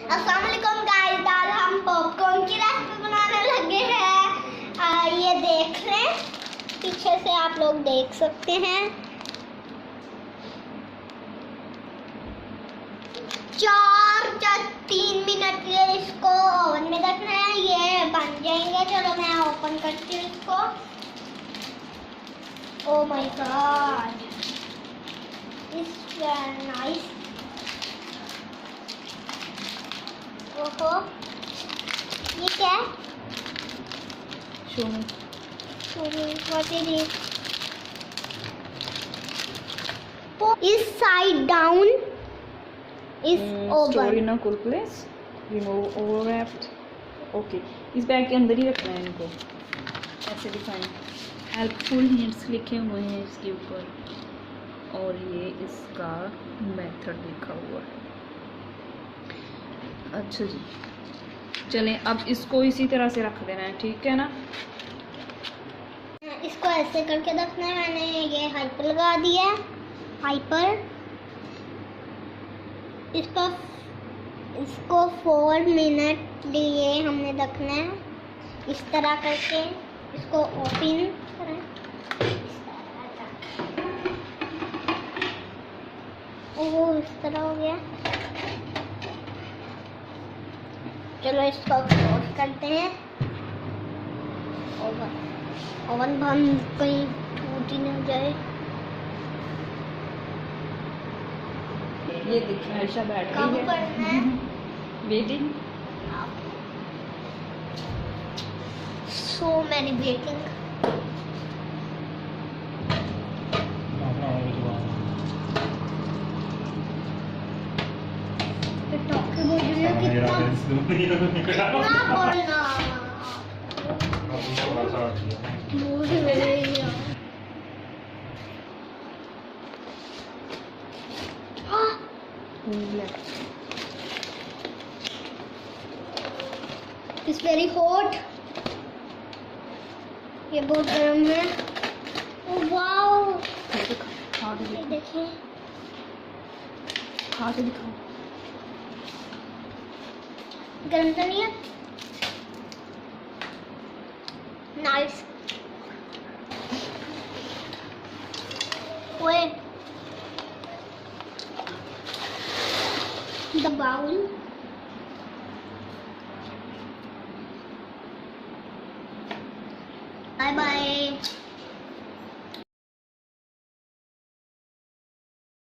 अस्सलाम वालेकुम गाइस, आज हम पॉपकॉर्न की रेसिपी बनाने लगे हैं। ये देख लें, पीछे से आप लोग देख सकते हैं। 4 या 3 मिनट के इसको ओवन में रखना है, ये बन जाएंगे। चलो मैं ओपन करती हूँ इसको। Oh my God, it's very nice. ओहो, ये क्या है? Show me. What is it? Is side down? Is open? Store in a cool place. Remove overwrapped. Okay. इस बैग के अंदर ही रखना है इनको। ऐसे दिखाएं। हेल्पफुल हिंट्स लिखे हुए हैं इसके ऊपर और ये इसका मेथड लिखा हुआ है। अच्छा जी, चलें अब इसको इसी तरह से रख देना है, ठीक है ना? इसको ऐसे करके रखना है। मैंने ये हाइपर लगा दिया है। हाइपर इसको 4 मिनट लिए हमने रखना है। इस तरह करके इसको ओपन करें। ओह, इस तरह हो गया। चलो इसको क्लोज करते हैं। ओवन बंद, कहीं टूट ही नहीं जाए। ये देखिए आयशा बैठ कब गई करना है। है? वेटिंग। So many waiting. कितना बोलना इट्स वेरी हॉट। ये बहुत गर्म है। ओह वाओ, ये देखिए, खा के दिखाओ। गर्म तो नहीं है? नाइस। ओए, द बाउल।